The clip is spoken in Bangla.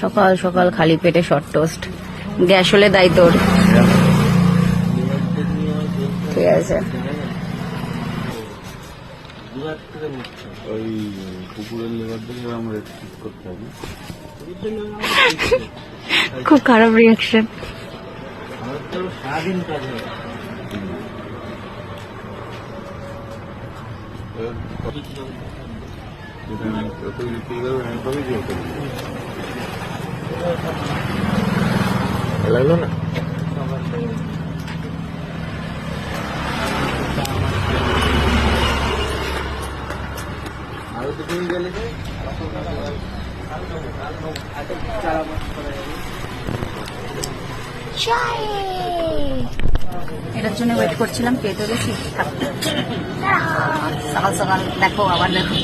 সকাল সকাল খালি পেটে শর্ট টোস্ট, গ্যাস হলে দায় তোর। ঠিক আছে, ওই কুকুরের লেবার থেকে আমরা ঠিক করতে হবে। খুব খারাপ রিয়াকশন। সারাদিন কাজ হয়। লাগলো না? আরো তো তুমি গেলে এটার জন্য ওয়েট করছিলাম, পেতে গেছি। সকাল সকাল দেখো, আবার দেখো।